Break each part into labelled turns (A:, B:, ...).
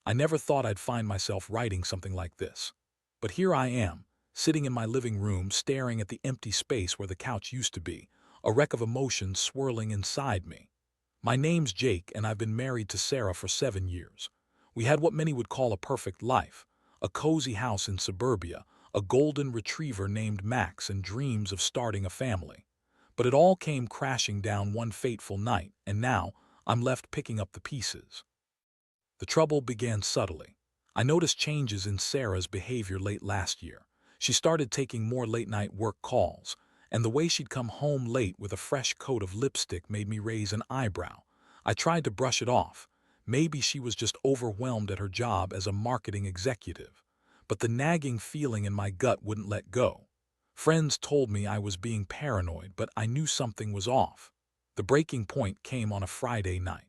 A: I never thought I'd find myself writing something like this. But here I am, sitting in my living room staring at the empty space where the couch used to be, a wreck of emotions swirling inside me. My name's Jake, and I've been married to Sarah for 7 years. We had what many would call a perfect life, a cozy house in suburbia, a golden retriever named Max, and dreams of starting a family. But it all came crashing down one fateful night, and now I'm left picking up the pieces. The trouble began subtly. I noticed changes in Sarah's behavior late last year. She started taking more late-night work calls, and the way she'd come home late with a fresh coat of lipstick made me raise an eyebrow. I tried to brush it off. Maybe she was just overwhelmed at her job as a marketing executive. But the nagging feeling in my gut wouldn't let go. Friends told me I was being paranoid, but I knew something was off. The breaking point came on a Friday night.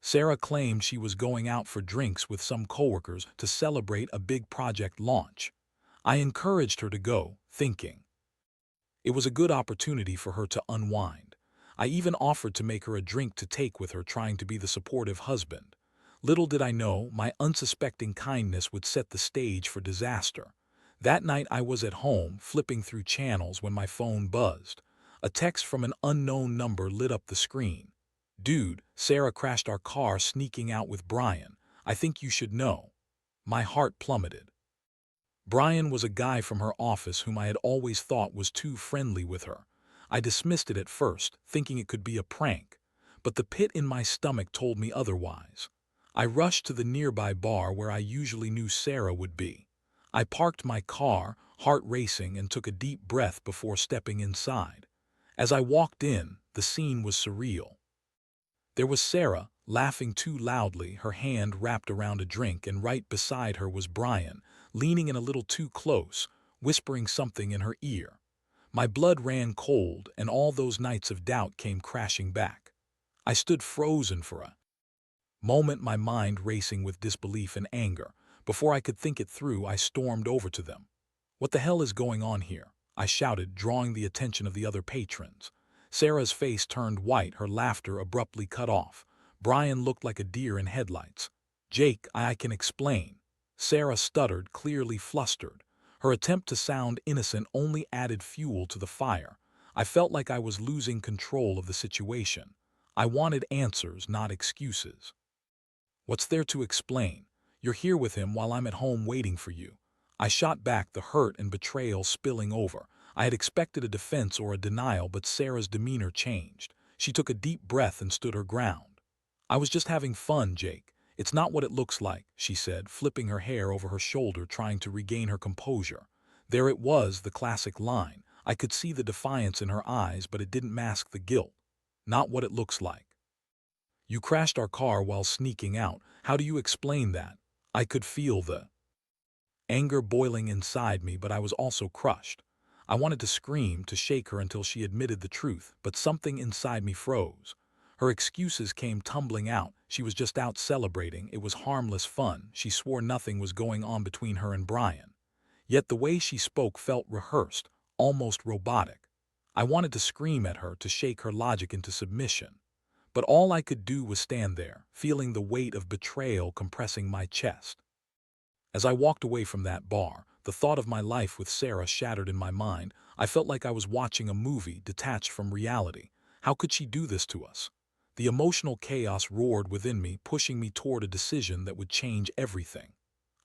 A: Sarah claimed she was going out for drinks with some coworkers to celebrate a big project launch. I encouraged her to go, thinking it was a good opportunity for her to unwind. I even offered to make her a drink to take with her, trying to be the supportive husband. Little did I know, my unsuspecting kindness would set the stage for disaster. That night I was at home, flipping through channels when my phone buzzed. A text from an unknown number lit up the screen. "Dude, Sarah crashed our car sneaking out with Brian. I think you should know." My heart plummeted. Brian was a guy from her office whom I had always thought was too friendly with her. I dismissed it at first, thinking it could be a prank, but the pit in my stomach told me otherwise. I rushed to the nearby bar where I usually knew Sarah would be. I parked my car, heart racing, and took a deep breath before stepping inside. As I walked in, the scene was surreal. There was Sarah, laughing too loudly, her hand wrapped around a drink, and right beside her was Brian, leaning in a little too close, whispering something in her ear. My blood ran cold, and all those nights of doubt came crashing back. I stood frozen for a moment, my mind racing with disbelief and anger. Before I could think it through, I stormed over to them. "What the hell is going on here?" I shouted, drawing the attention of the other patrons. Sarah's face turned white, her laughter abruptly cut off. Brian looked like a deer in headlights. "Jake, I can explain." Sarah stuttered, clearly flustered. Her attempt to sound innocent only added fuel to the fire. I felt like I was losing control of the situation. I wanted answers, not excuses. "What's there to explain? You're here with him while I'm at home waiting for you." I shot back, the hurt and betrayal spilling over. I had expected a defense or a denial, but Sarah's demeanor changed. She took a deep breath and stood her ground. "I was just having fun, Jake. It's not what it looks like," she said, flipping her hair over her shoulder, trying to regain her composure. There it was, the classic line. I could see the defiance in her eyes, but it didn't mask the guilt. "Not what it looks like. You crashed our car while sneaking out. How do you explain that?" I could feel the anger boiling inside me, but I was also crushed. I wanted to scream, to shake her until she admitted the truth, but something inside me froze. Her excuses came tumbling out. She was just out celebrating. It was harmless fun. She swore nothing was going on between her and Brian. Yet the way she spoke felt rehearsed, almost robotic. I wanted to scream at her, to shake her logic into submission. But all I could do was stand there, feeling the weight of betrayal compressing my chest. As I walked away from that bar, the thought of my life with Sarah shattered in my mind. I felt like I was watching a movie detached from reality. How could she do this to us? The emotional chaos roared within me, pushing me toward a decision that would change everything.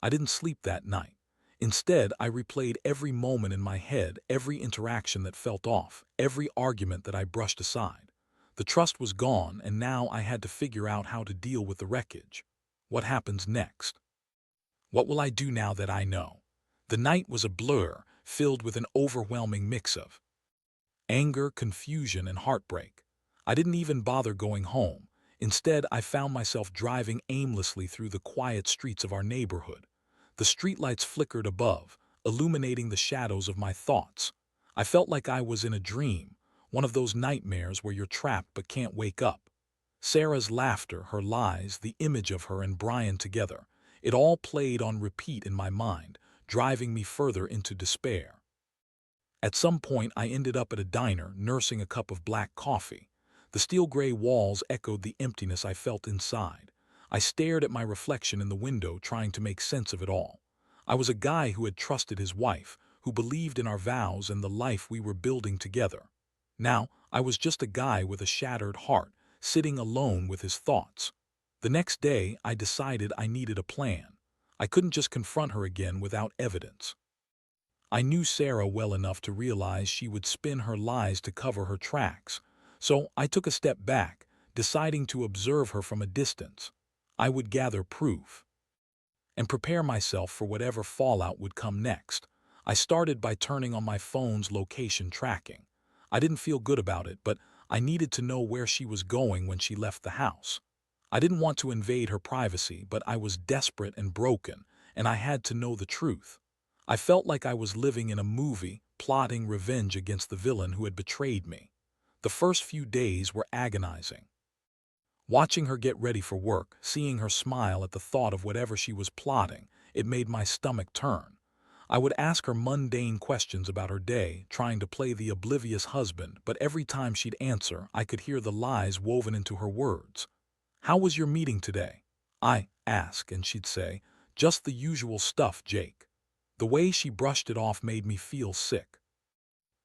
A: I didn't sleep that night. Instead, I replayed every moment in my head, every interaction that felt off, every argument that I brushed aside. The trust was gone, and now I had to figure out how to deal with the wreckage. What happens next? What will I do now that I know? The night was a blur, filled with an overwhelming mix of anger, confusion, and heartbreak. I didn't even bother going home. Instead, I found myself driving aimlessly through the quiet streets of our neighborhood. The streetlights flickered above, illuminating the shadows of my thoughts. I felt like I was in a dream, one of those nightmares where you're trapped but can't wake up. Sarah's laughter, her lies, the image of her and Brian together, it all played on repeat in my mind, driving me further into despair. At some point, I ended up at a diner, nursing a cup of black coffee. The steel gray walls echoed the emptiness I felt inside. I stared at my reflection in the window, trying to make sense of it all. I was a guy who had trusted his wife, who believed in our vows and the life we were building together. Now, I was just a guy with a shattered heart, sitting alone with his thoughts. The next day, I decided I needed a plan. I couldn't just confront her again without evidence. I knew Sarah well enough to realize she would spin her lies to cover her tracks, so I took a step back, deciding to observe her from a distance. I would gather proof and prepare myself for whatever fallout would come next. I started by turning on my phone's location tracking. I didn't feel good about it, but I needed to know where she was going when she left the house. I didn't want to invade her privacy, but I was desperate and broken, and I had to know the truth. I felt like I was living in a movie, plotting revenge against the villain who had betrayed me. The first few days were agonizing. Watching her get ready for work, seeing her smile at the thought of whatever she was plotting, it made my stomach turn. I would ask her mundane questions about her day, trying to play the oblivious husband, but every time she'd answer, I could hear the lies woven into her words. "How was your meeting today?" I asked, and she'd say, "Just the usual stuff, Jake." The way she brushed it off made me feel sick.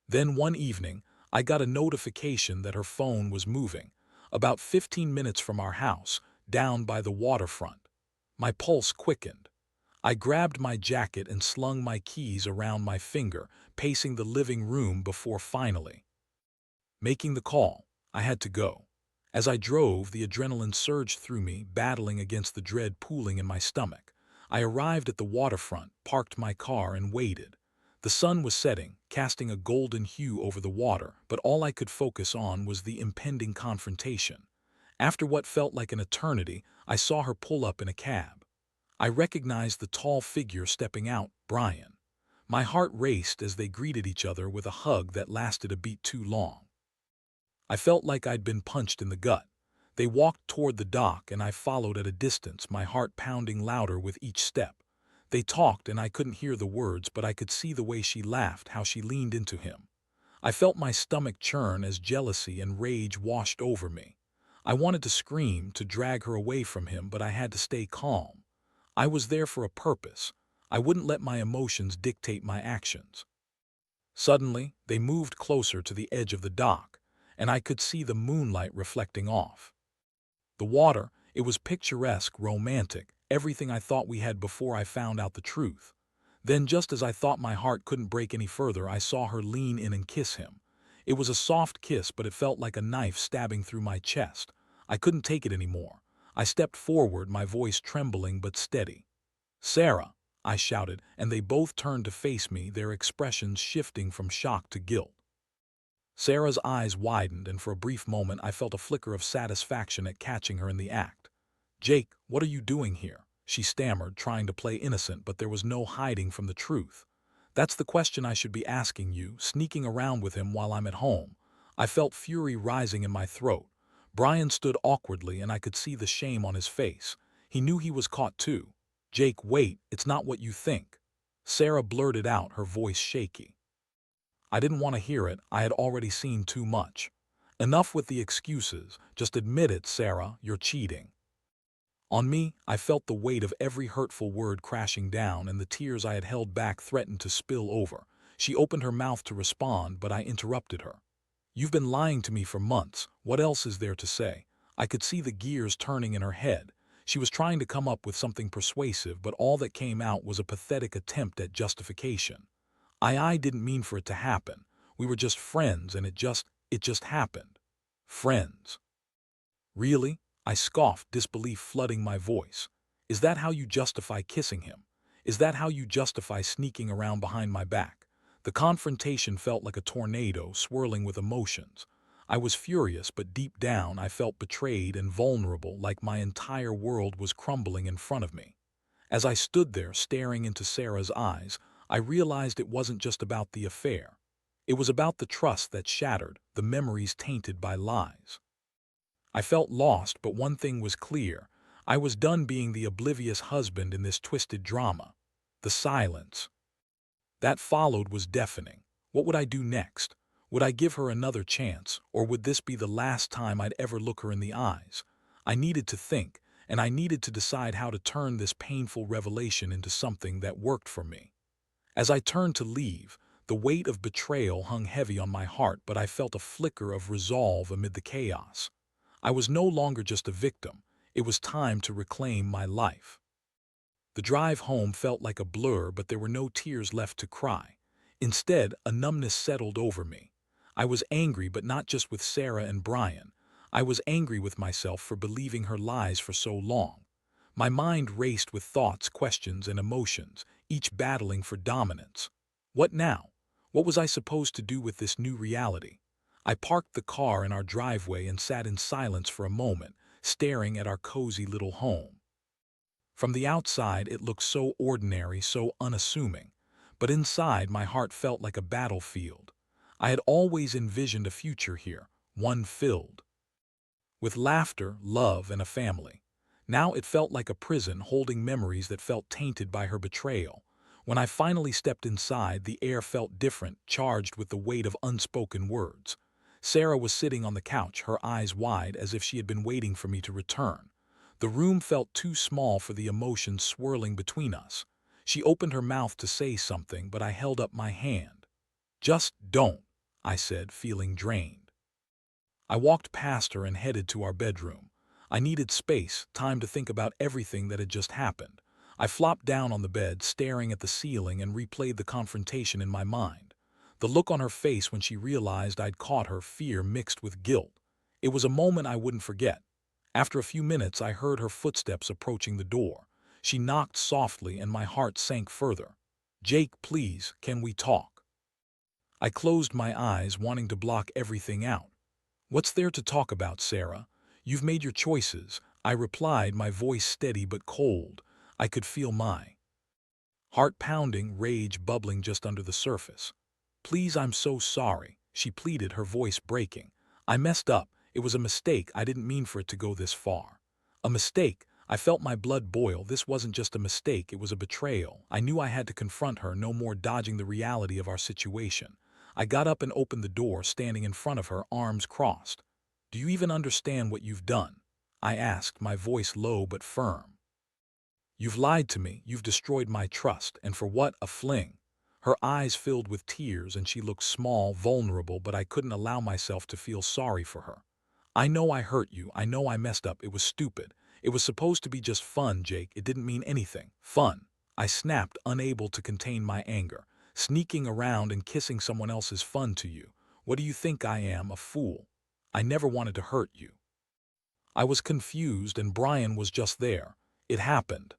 A: Then one evening, I got a notification that her phone was moving, about 15 minutes from our house, down by the waterfront. My pulse quickened. I grabbed my jacket and slung my keys around my finger, pacing the living room before finally making the call. I had to go. As I drove, the adrenaline surged through me, battling against the dread pooling in my stomach. I arrived at the waterfront, parked my car, and waited. The sun was setting, casting a golden hue over the water, but all I could focus on was the impending confrontation. After what felt like an eternity, I saw her pull up in a cab. I recognized the tall figure stepping out, Brian. My heart raced as they greeted each other with a hug that lasted a beat too long. I felt like I'd been punched in the gut. They walked toward the dock, and I followed at a distance, my heart pounding louder with each step. They talked, and I couldn't hear the words, but I could see the way she laughed, how she leaned into him. I felt my stomach churn as jealousy and rage washed over me. I wanted to scream, to drag her away from him, but I had to stay calm. I was there for a purpose. I wouldn't let my emotions dictate my actions. Suddenly, they moved closer to the edge of the dock, and I could see the moonlight reflecting off. The water, it was picturesque, romantic, everything I thought we had before I found out the truth. Then, just as I thought my heart couldn't break any further, I saw her lean in and kiss him. It was a soft kiss, but it felt like a knife stabbing through my chest. I couldn't take it anymore. I stepped forward, my voice trembling but steady. "Sarah," I shouted, and they both turned to face me, their expressions shifting from shock to guilt. Sarah's eyes widened, and for a brief moment I felt a flicker of satisfaction at catching her in the act. "Jake, what are you doing here?" she stammered, trying to play innocent, but there was no hiding from the truth. "That's the question I should be asking you, sneaking around with him while I'm at home." I felt fury rising in my throat. Brian stood awkwardly, and I could see the shame on his face. He knew he was caught too. "Jake, wait, it's not what you think," Sarah blurted out, her voice shaky. I didn't want to hear it. I had already seen too much. "Enough with the excuses. Just admit it, Sarah, you're cheating." On me, I felt the weight of every hurtful word crashing down, and the tears I had held back threatened to spill over. She opened her mouth to respond, but I interrupted her. "You've been lying to me for months. What else is there to say?" I could see the gears turning in her head. She was trying to come up with something persuasive, but all that came out was a pathetic attempt at justification. I didn't mean for it to happen. We were just friends, and it just happened." "Friends? Really?" I scoffed, disbelief flooding my voice. "Is that how you justify kissing him? Is that how you justify sneaking around behind my back?" The confrontation felt like a tornado, swirling with emotions. I was furious, but deep down I felt betrayed and vulnerable, like my entire world was crumbling in front of me. As I stood there, staring into Sarah's eyes, I realized it wasn't just about the affair. It was about the trust that shattered, the memories tainted by lies. I felt lost, but one thing was clear. I was done being the oblivious husband in this twisted drama. The silence that followed was deafening. What would I do next? Would I give her another chance, or would this be the last time I'd ever look her in the eyes? I needed to think, and I needed to decide how to turn this painful revelation into something that worked for me. As I turned to leave, the weight of betrayal hung heavy on my heart, but I felt a flicker of resolve amid the chaos. I was no longer just a victim. It was time to reclaim my life. The drive home felt like a blur, but there were no tears left to cry. Instead, a numbness settled over me. I was angry, but not just with Sarah and Brian. I was angry with myself for believing her lies for so long. My mind raced with thoughts, questions, and emotions, each battling for dominance. What now? What was I supposed to do with this new reality? I parked the car in our driveway and sat in silence for a moment, staring at our cozy little home. From the outside, it looked so ordinary, so unassuming. But inside, my heart felt like a battlefield. I had always envisioned a future here, one filled with laughter, love, and a family. Now it felt like a prison holding memories that felt tainted by her betrayal. When I finally stepped inside, the air felt different, charged with the weight of unspoken words. Sarah was sitting on the couch, her eyes wide as if she had been waiting for me to return. The room felt too small for the emotions swirling between us. She opened her mouth to say something, but I held up my hand. "Just don't," I said, feeling drained. I walked past her and headed to our bedroom. I needed space, time to think about everything that had just happened. I flopped down on the bed, staring at the ceiling, and replayed the confrontation in my mind. The look on her face when she realized I'd caught her, fear mixed with guilt. It was a moment I wouldn't forget. After a few minutes, I heard her footsteps approaching the door. She knocked softly, and my heart sank further. "Jake, please, can we talk?" I closed my eyes, wanting to block everything out. "What's there to talk about, Sarah? You've made your choices," I replied, my voice steady but cold. I could feel my heart pounding, rage bubbling just under the surface. "Please, I'm so sorry," she pleaded, her voice breaking. "I messed up. It was a mistake. I didn't mean for it to go this far." A mistake? I felt my blood boil. This wasn't just a mistake, it was a betrayal. I knew I had to confront her, no more dodging the reality of our situation. I got up and opened the door, standing in front of her, arms crossed. "Do you even understand what you've done?" I asked, my voice low but firm. "You've lied to me, you've destroyed my trust, and for what? A fling." Her eyes filled with tears and she looked small, vulnerable, but I couldn't allow myself to feel sorry for her. "I know I hurt you, I know I messed up, it was stupid. It was supposed to be just fun, Jake, it didn't mean anything. Fun." I snapped, unable to contain my anger. "Sneaking around and kissing someone else is fun to you. What do you think I am, a fool? I never wanted to hurt you." I was confused, and Brian was just there. "It happened,"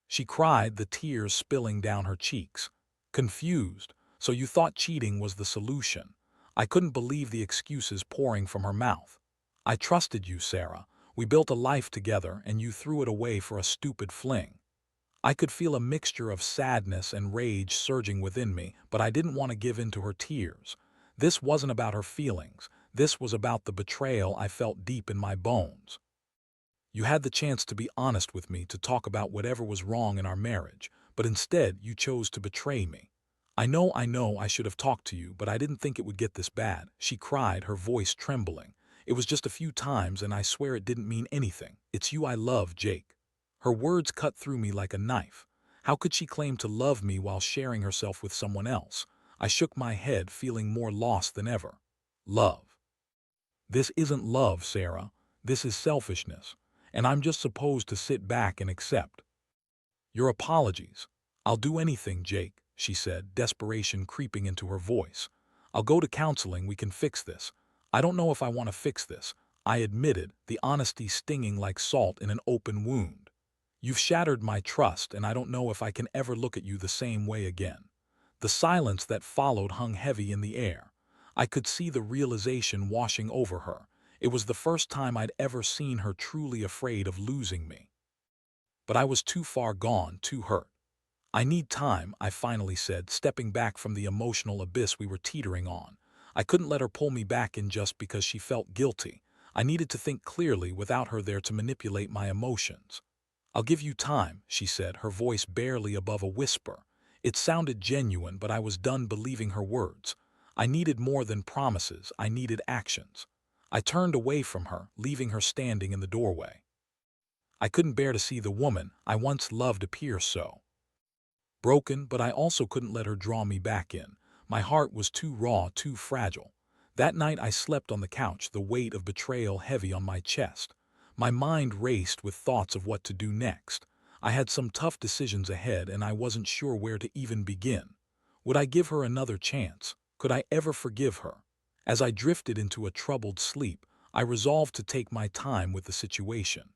A: she cried, the tears spilling down her cheeks. Confused? So you thought cheating was the solution? I couldn't believe the excuses pouring from her mouth. "I trusted you, Sarah. We built a life together, and you threw it away for a stupid fling." I could feel a mixture of sadness and rage surging within me, but I didn't want to give in to her tears. This wasn't about her feelings. This was about the betrayal I felt deep in my bones. "You had the chance to be honest with me, to talk about whatever was wrong in our marriage, but instead you chose to betray me. I know I should have talked to you, but I didn't think it would get this bad," she cried, her voice trembling. "It was just a few times, and I swear it didn't mean anything. It's you I love, Jake." Her words cut through me like a knife. How could she claim to love me while sharing herself with someone else? I shook my head, feeling more lost than ever. "Love? This isn't love, Sarah. This is selfishness. And I'm just supposed to sit back and accept your apologies." "I'll do anything, Jake," she said, desperation creeping into her voice. "I'll go to counseling, we can fix this." "I don't know if I want to fix this," I admitted, the honesty stinging like salt in an open wound. "You've shattered my trust, and I don't know if I can ever look at you the same way again." The silence that followed hung heavy in the air. I could see the realization washing over her. It was the first time I'd ever seen her truly afraid of losing me. But I was too far gone, too hurt. "I need time," I finally said, stepping back from the emotional abyss we were teetering on. I couldn't let her pull me back in just because she felt guilty. I needed to think clearly without her there to manipulate my emotions. "I'll give you time," she said, her voice barely above a whisper. It sounded genuine, but I was done believing her words. I needed more than promises, I needed actions. I turned away from her, leaving her standing in the doorway. I couldn't bear to see the woman I once loved appear so broken, but I also couldn't let her draw me back in. My heart was too raw, too fragile. That night I slept on the couch, the weight of betrayal heavy on my chest. My mind raced with thoughts of what to do next. I had some tough decisions ahead, and I wasn't sure where to even begin. Would I give her another chance? Could I ever forgive her? As I drifted into a troubled sleep, I resolved to take my time with the situation.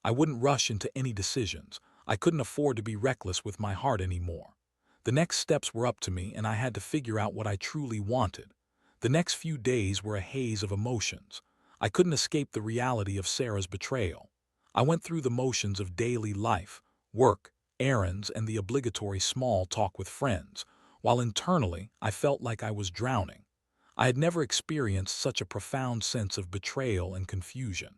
A: I wouldn't rush into any decisions. I couldn't afford to be reckless with my heart anymore. The next steps were up to me, and I had to figure out what I truly wanted. The next few days were a haze of emotions. I couldn't escape the reality of Sarah's betrayal. I went through the motions of daily life, work, errands, and the obligatory small talk with friends, while internally I felt like I was drowning. I had never experienced such a profound sense of betrayal and confusion.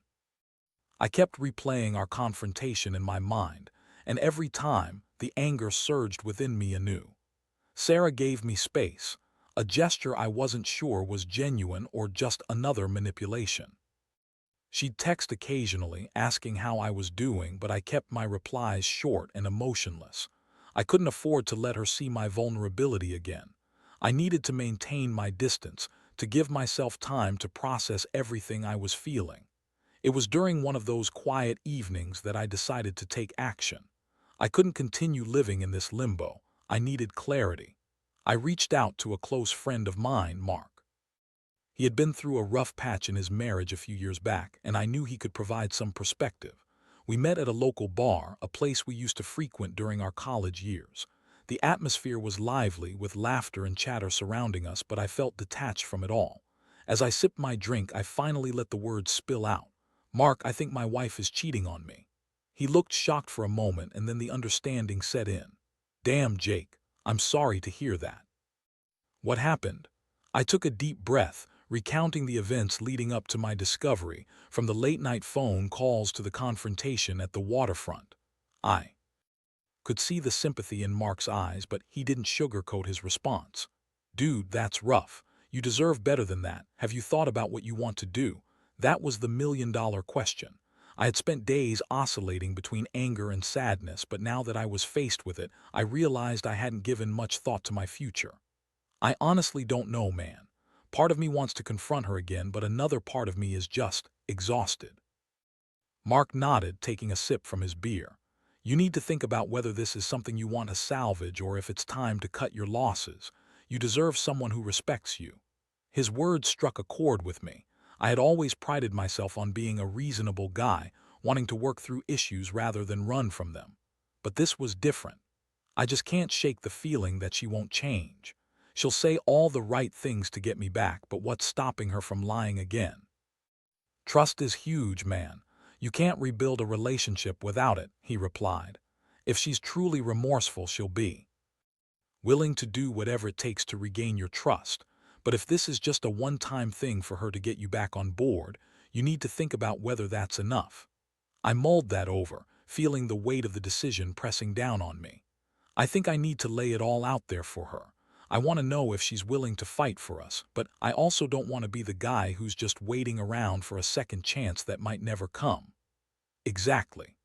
A: I kept replaying our confrontation in my mind, and every time the anger surged within me anew. Sarah gave me space, a gesture I wasn't sure was genuine or just another manipulation. She'd text occasionally, asking how I was doing, but I kept my replies short and emotionless. I couldn't afford to let her see my vulnerability again. I needed to maintain my distance, to give myself time to process everything I was feeling. It was during one of those quiet evenings that I decided to take action. I couldn't continue living in this limbo. I needed clarity. I reached out to a close friend of mine, Mark. He had been through a rough patch in his marriage a few years back, and I knew he could provide some perspective. We met at a local bar, a place we used to frequent during our college years. The atmosphere was lively, with laughter and chatter surrounding us, but I felt detached from it all. As I sipped my drink, I finally let the words spill out. "Mark, I think my wife is cheating on me." He looked shocked for a moment, and then the understanding set in. "Damn, Jake, I'm sorry to hear that. What happened?" I took a deep breath, recounting the events leading up to my discovery, from the late-night phone calls to the confrontation at the waterfront. I could see the sympathy in Mark's eyes, but he didn't sugarcoat his response. "Dude, that's rough. You deserve better than that. Have you thought about what you want to do?" That was the million-dollar question. I had spent days oscillating between anger and sadness, but now that I was faced with it, I realized I hadn't given much thought to my future. "I honestly don't know, man. Part of me wants to confront her again, but another part of me is just exhausted." Mark nodded, taking a sip from his beer. "You need to think about whether this is something you want to salvage or if it's time to cut your losses. You deserve someone who respects you." His words struck a chord with me. I had always prided myself on being a reasonable guy, wanting to work through issues rather than run from them. But this was different. I just can't shake the feeling that she won't change. She'll say all the right things to get me back, but what's stopping her from lying again? "Trust is huge, man. You can't rebuild a relationship without it," he replied. "If she's truly remorseful, she'll be willing to do whatever it takes to regain your trust. But if this is just a one-time thing for her to get you back on board, you need to think about whether that's enough." I mulled that over, feeling the weight of the decision pressing down on me. "I think I need to lay it all out there for her. I want to know if she's willing to fight for us, but I also don't want to be the guy who's just waiting around for a second chance that might never come." "Exactly.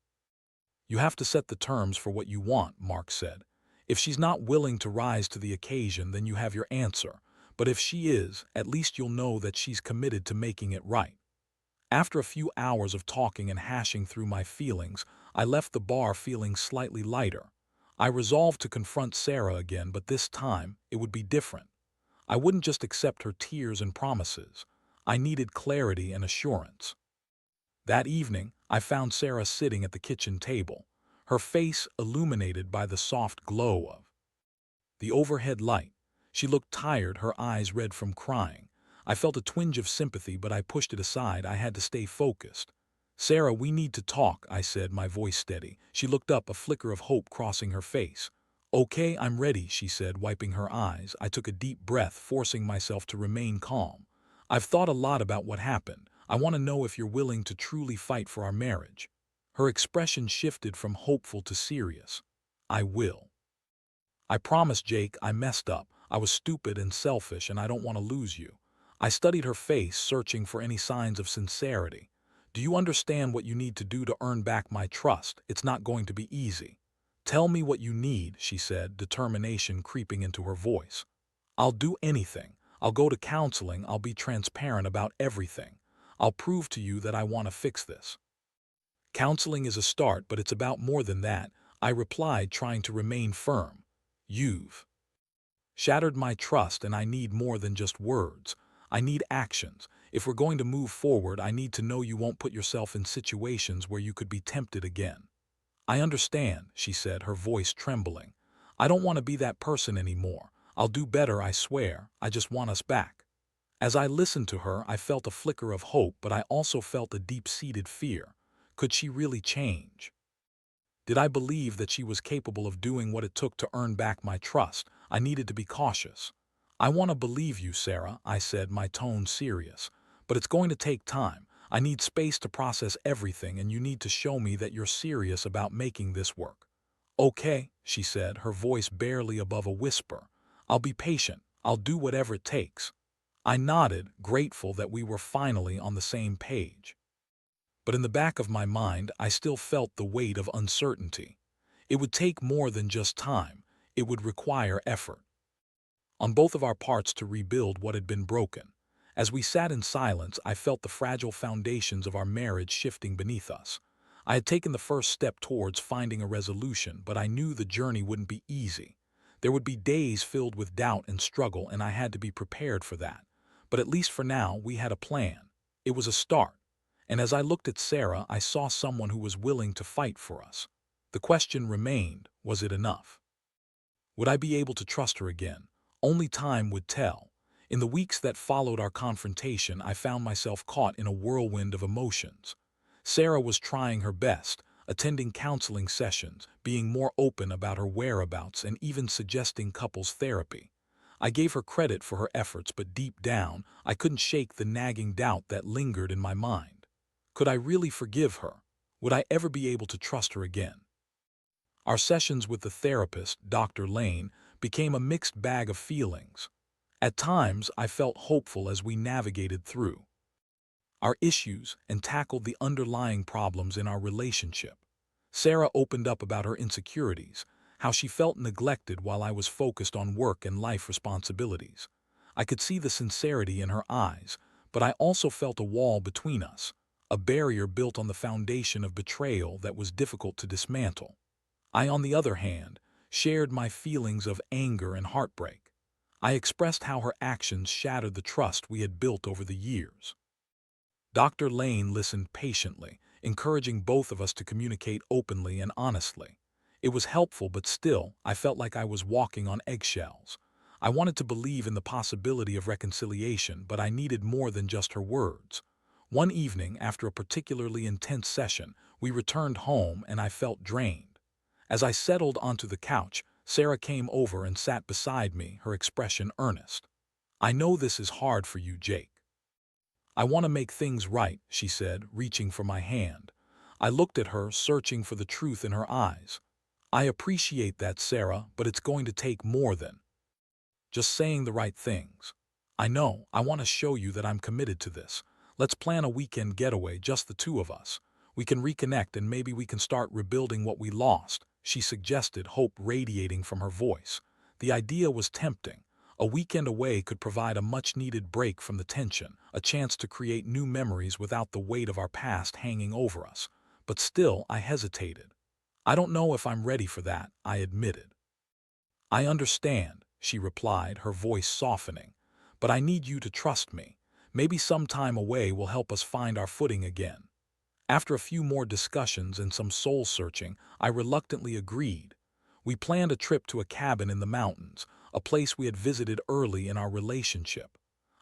A: You have to set the terms for what you want," Mark said. "If she's not willing to rise to the occasion, then you have your answer. But if she is, at least you'll know that she's committed to making it right." After a few hours of talking and hashing through my feelings, I left the bar feeling slightly lighter. I resolved to confront Sarah again, but this time it would be different. I wouldn't just accept her tears and promises. I needed clarity and assurance. That evening, I found Sarah sitting at the kitchen table, her face illuminated by the soft glow of the overhead light. She looked tired, her eyes red from crying. I felt a twinge of sympathy, but I pushed it aside. I had to stay focused. "Sarah, we need to talk," I said, my voice steady. She looked up, a flicker of hope crossing her face. "Okay, I'm ready," she said, wiping her eyes. I took a deep breath, forcing myself to remain calm. "I've thought a lot about what happened. I want to know if you're willing to truly fight for our marriage." Her expression shifted from hopeful to serious. "I will. I promise, Jake, I messed up. I was stupid and selfish, and I don't want to lose you." I studied her face, searching for any signs of sincerity. Do you understand what you need to do to earn back my trust? It's not going to be easy. Tell me what you need, she said, determination creeping into her voice. I'll do anything. I'll go to counseling. I'll be transparent about everything. I'll prove to you that I want to fix this. Counseling is a start, but it's about more than that, I replied, trying to remain firm. You've shattered my trust, and I need more than just words. I need actions. If we're going to move forward, I need to know you won't put yourself in situations where you could be tempted again. I understand, she said, her voice trembling. I don't want to be that person anymore. I'll do better, I swear. I just want us back. As I listened to her, I felt a flicker of hope, but I also felt a deep-seated fear. Could she really change? Did I believe that she was capable of doing what it took to earn back my trust? I needed to be cautious. I want to believe you, Sarah, I said, my tone serious. But it's going to take time. I need space to process everything, and you need to show me that you're serious about making this work. Okay, she said, her voice barely above a whisper. I'll be patient. I'll do whatever it takes. I nodded, grateful that we were finally on the same page. But in the back of my mind, I still felt the weight of uncertainty. It would take more than just time. It would require effort on both of our parts to rebuild what had been broken. As we sat in silence, I felt the fragile foundations of our marriage shifting beneath us. I had taken the first step towards finding a resolution, but I knew the journey wouldn't be easy. There would be days filled with doubt and struggle, and I had to be prepared for that. But at least for now, we had a plan. It was a start. And as I looked at Sarah, I saw someone who was willing to fight for us. The question remained, was it enough? Would I be able to trust her again? Only time would tell. In the weeks that followed our confrontation, I found myself caught in a whirlwind of emotions. Sarah was trying her best, attending counseling sessions, being more open about her whereabouts, and even suggesting couples therapy. I gave her credit for her efforts, but deep down, I couldn't shake the nagging doubt that lingered in my mind. Could I really forgive her? Would I ever be able to trust her again? Our sessions with the therapist, Dr. Lane, became a mixed bag of feelings. At times, I felt hopeful as we navigated through our issues and tackled the underlying problems in our relationship. Sarah opened up about her insecurities, how she felt neglected while I was focused on work and life responsibilities. I could see the sincerity in her eyes, but I also felt a wall between us, a barrier built on the foundation of betrayal that was difficult to dismantle. I, on the other hand, shared my feelings of anger and heartbreak. I expressed how her actions shattered the trust we had built over the years. Dr. Lane listened patiently, encouraging both of us to communicate openly and honestly. It was helpful, but still, I felt like I was walking on eggshells. I wanted to believe in the possibility of reconciliation, but I needed more than just her words. One evening, after a particularly intense session, we returned home and I felt drained. As I settled onto the couch, Sarah came over and sat beside me, her expression earnest. I know this is hard for you, Jake. I want to make things right, she said, reaching for my hand. I looked at her, searching for the truth in her eyes. I appreciate that, Sarah, but it's going to take more than just saying the right things. I know, I want to show you that I'm committed to this. Let's plan a weekend getaway, just the two of us. We can reconnect and maybe we can start rebuilding what we lost, she suggested, hope radiating from her voice. The idea was tempting. A weekend away could provide a much-needed break from the tension, a chance to create new memories without the weight of our past hanging over us. But still, I hesitated. I don't know if I'm ready for that, I admitted. I understand, she replied, her voice softening. But I need you to trust me. Maybe some time away will help us find our footing again. After a few more discussions and some soul-searching, I reluctantly agreed. We planned a trip to a cabin in the mountains, a place we had visited early in our relationship.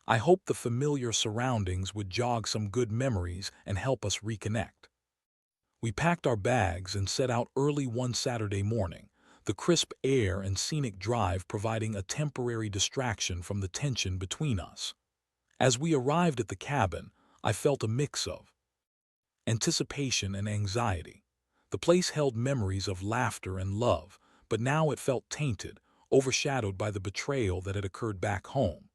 A: I hoped the familiar surroundings would jog some good memories and help us reconnect. We packed our bags and set out early one Saturday morning, the crisp air and scenic drive providing a temporary distraction from the tension between us. As we arrived at the cabin, I felt a mix of anticipation and anxiety. The place held memories of laughter and love, but now it felt tainted, overshadowed by the betrayal that had occurred back home.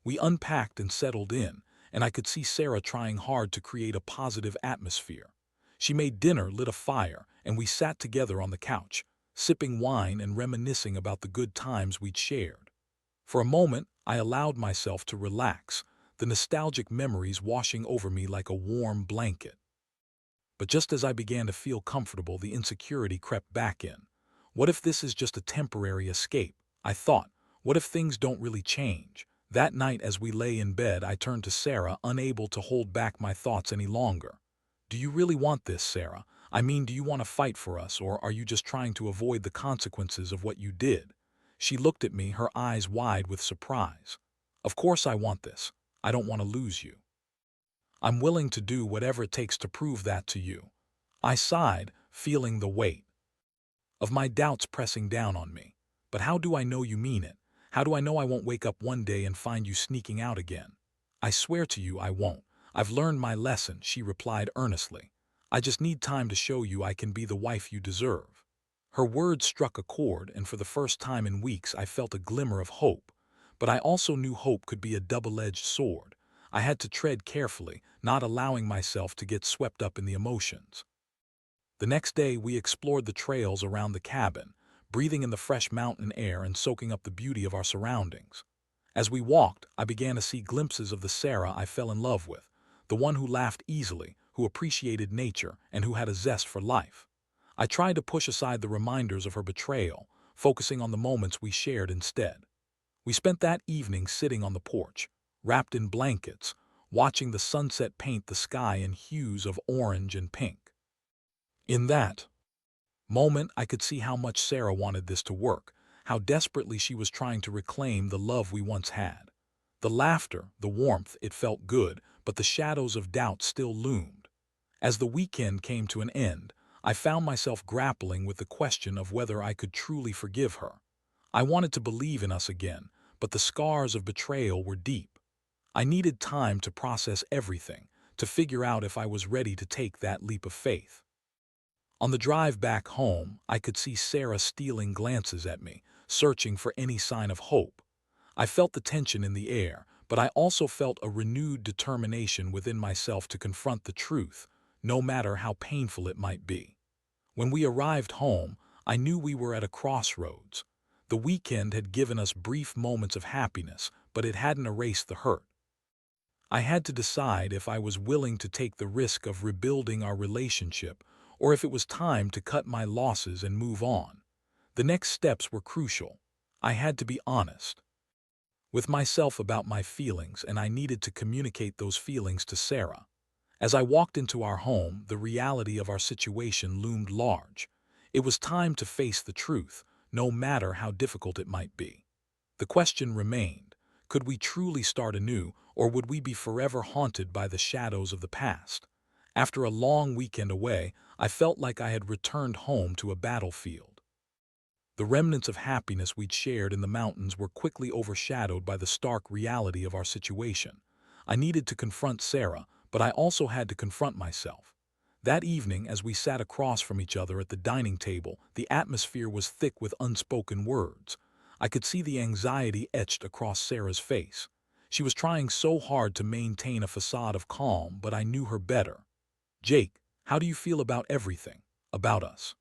A: We unpacked and settled in, and I could see Sarah trying hard to create a positive atmosphere. She made dinner, lit a fire, and we sat together on the couch, sipping wine and reminiscing about the good times we'd shared. For a moment, I allowed myself to relax, the nostalgic memories washing over me like a warm blanket. But just as I began to feel comfortable, the insecurity crept back in. What if this is just a temporary escape? I thought. What if things don't really change? That night as we lay in bed, I turned to Sarah, unable to hold back my thoughts any longer. Do you really want this, Sarah? I mean, do you want to fight for us, or are you just trying to avoid the consequences of what you did? She looked at me, her eyes wide with surprise. Of course I want this. I don't want to lose you. I'm willing to do whatever it takes to prove that to you. I sighed, feeling the weight of my doubts pressing down on me. But how do I know you mean it? How do I know I won't wake up one day and find you sneaking out again? I swear to you I won't. I've learned my lesson, she replied earnestly. I just need time to show you I can be the wife you deserve. Her words struck a chord, and for the first time in weeks I felt a glimmer of hope. But I also knew hope could be a double-edged sword. I had to tread carefully, not allowing myself to get swept up in the emotions. The next day we explored the trails around the cabin, breathing in the fresh mountain air and soaking up the beauty of our surroundings. As we walked, I began to see glimpses of the Sarah I fell in love with, the one who laughed easily, who appreciated nature, and who had a zest for life. I tried to push aside the reminders of her betrayal, focusing on the moments we shared instead. We spent that evening sitting on the porch, wrapped in blankets, watching the sunset paint the sky in hues of orange and pink. In that moment, I could see how much Sarah wanted this to work, how desperately she was trying to reclaim the love we once had. The laughter, the warmth, it felt good, but the shadows of doubt still loomed. As the weekend came to an end, I found myself grappling with the question of whether I could truly forgive her. I wanted to believe in us again, but the scars of betrayal were deep. I needed time to process everything, to figure out if I was ready to take that leap of faith. On the drive back home, I could see Sarah stealing glances at me, searching for any sign of hope. I felt the tension in the air, but I also felt a renewed determination within myself to confront the truth, no matter how painful it might be. When we arrived home, I knew we were at a crossroads. The weekend had given us brief moments of happiness, but it hadn't erased the hurt. I had to decide if I was willing to take the risk of rebuilding our relationship or if it was time to cut my losses and move on. The next steps were crucial. I had to be honest with myself about my feelings, and I needed to communicate those feelings to Sarah. As I walked into our home, the reality of our situation loomed large. It was time to face the truth, no matter how difficult it might be. The question remained, could we truly start anew, or would we be forever haunted by the shadows of the past? After a long weekend away, I felt like I had returned home to a battlefield. The remnants of happiness we'd shared in the mountains were quickly overshadowed by the stark reality of our situation. I needed to confront Sarah, but I also had to confront myself. That evening, as we sat across from each other at the dining table, the atmosphere was thick with unspoken words. I could see the anxiety etched across Sarah's face. She was trying so hard to maintain a facade of calm, but I knew her better. "Jake, how do you feel about everything, about us?"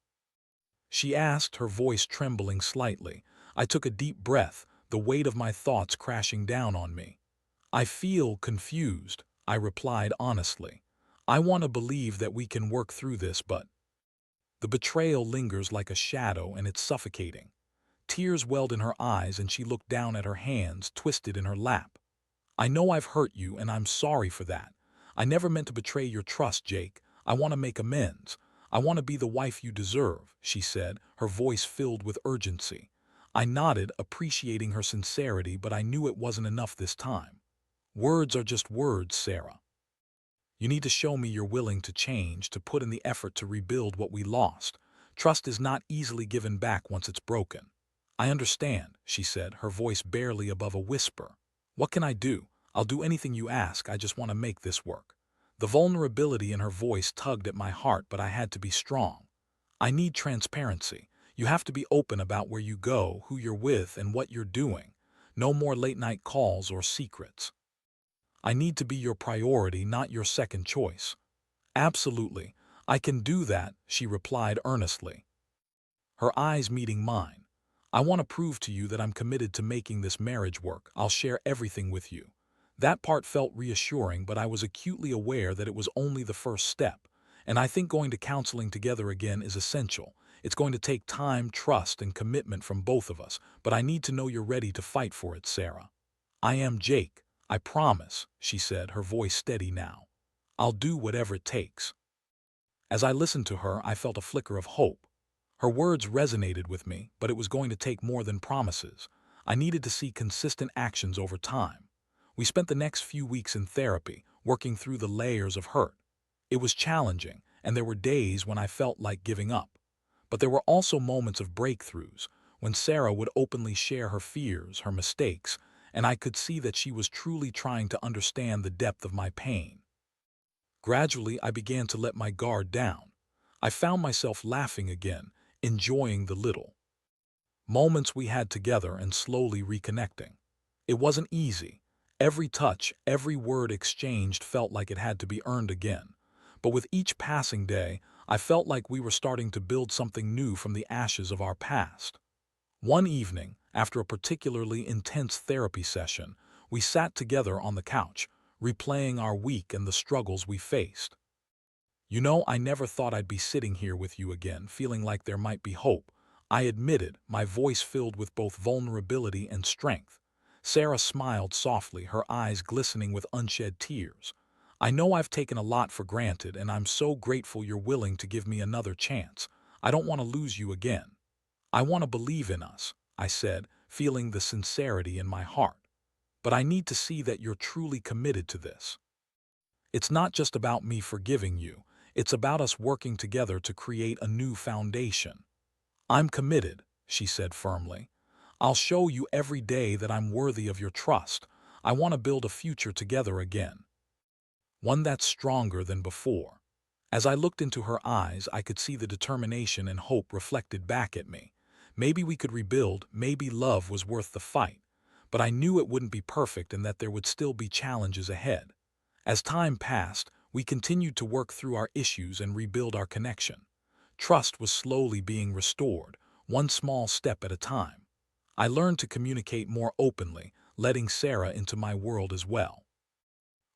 A: she asked, her voice trembling slightly. I took a deep breath, the weight of my thoughts crashing down on me. "I feel confused," I replied honestly. "I want to believe that we can work through this, but the betrayal lingers like a shadow and it's suffocating." Tears welled in her eyes and she looked down at her hands twisted in her lap. "I know I've hurt you and I'm sorry for that. I never meant to betray your trust, Jake. I want to make amends. I want to be the wife you deserve," she said, her voice filled with urgency. I nodded, appreciating her sincerity, but I knew it wasn't enough this time. "Words are just words, Sarah. You need to show me you're willing to change, to put in the effort to rebuild what we lost. Trust is not easily given back once it's broken." "I understand," she said, her voice barely above a whisper. "What can I do? I'll do anything you ask. I just want to make this work." The vulnerability in her voice tugged at my heart, but I had to be strong. "I need transparency. You have to be open about where you go, who you're with, and what you're doing. No more late-night calls or secrets." I need to be your priority, not your second choice. Absolutely. I can do that, she replied earnestly, her eyes meeting mine. I want to prove to you that I'm committed to making this marriage work. I'll share everything with you. That part felt reassuring, but I was acutely aware that it was only the first step. And I think going to counseling together again is essential. It's going to take time, trust, and commitment from both of us, but I need to know you're ready to fight for it, Sarah. I am, Jake. I promise, she said, her voice steady now. I'll do whatever it takes. As I listened to her, I felt a flicker of hope. Her words resonated with me, but it was going to take more than promises. I needed to see consistent actions over time. We spent the next few weeks in therapy, working through the layers of hurt. It was challenging, and there were days when I felt like giving up. But there were also moments of breakthroughs, when Sarah would openly share her fears, her mistakes, and I could see that she was truly trying to understand the depth of my pain. Gradually, I began to let my guard down. I found myself laughing again, enjoying the little moments we had together and slowly reconnecting. It wasn't easy. Every touch, every word exchanged felt like it had to be earned again. But with each passing day, I felt like we were starting to build something new from the ashes of our past. One evening, after a particularly intense therapy session, we sat together on the couch, replaying our week and the struggles we faced. You know, I never thought I'd be sitting here with you again, feeling like there might be hope. I admitted, my voice filled with both vulnerability and strength. Sarah smiled softly, her eyes glistening with unshed tears. I know I've taken a lot for granted, and I'm so grateful you're willing to give me another chance. I don't want to lose you again. I want to believe in us, I said, feeling the sincerity in my heart. But I need to see that you're truly committed to this. It's not just about me forgiving you. It's about us working together to create a new foundation. I'm committed, she said firmly. I'll show you every day that I'm worthy of your trust. I want to build a future together again, one that's stronger than before. As I looked into her eyes, I could see the determination and hope reflected back at me. Maybe we could rebuild, maybe love was worth the fight. But I knew it wouldn't be perfect and that there would still be challenges ahead. As time passed, we continued to work through our issues and rebuild our connection. Trust was slowly being restored, one small step at a time. I learned to communicate more openly, letting Sarah into my world as well.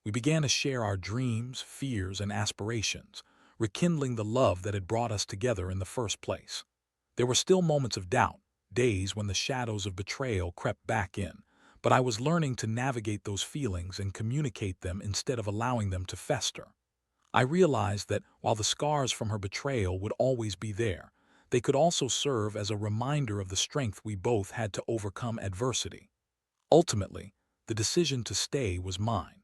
A: We began to share our dreams, fears, and aspirations, rekindling the love that had brought us together in the first place. There were still moments of doubt, days when the shadows of betrayal crept back in, but I was learning to navigate those feelings and communicate them instead of allowing them to fester. I realized that while the scars from her betrayal would always be there, they could also serve as a reminder of the strength we both had to overcome adversity. Ultimately, the decision to stay was mine.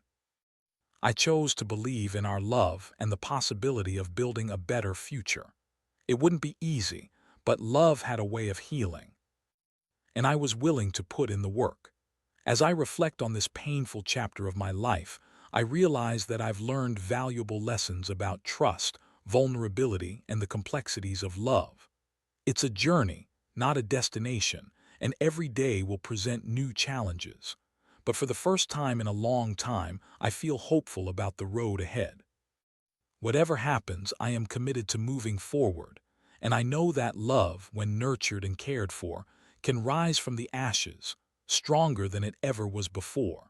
A: I chose to believe in our love and the possibility of building a better future. It wouldn't be easy, but love had a way of healing, and I was willing to put in the work. As I reflect on this painful chapter of my life, I realize that I've learned valuable lessons about trust, vulnerability, and the complexities of love. It's a journey, not a destination, and every day will present new challenges. But for the first time in a long time, I feel hopeful about the road ahead. Whatever happens, I am committed to moving forward, and I know that love, when nurtured and cared for, can rise from the ashes, stronger than it ever was before.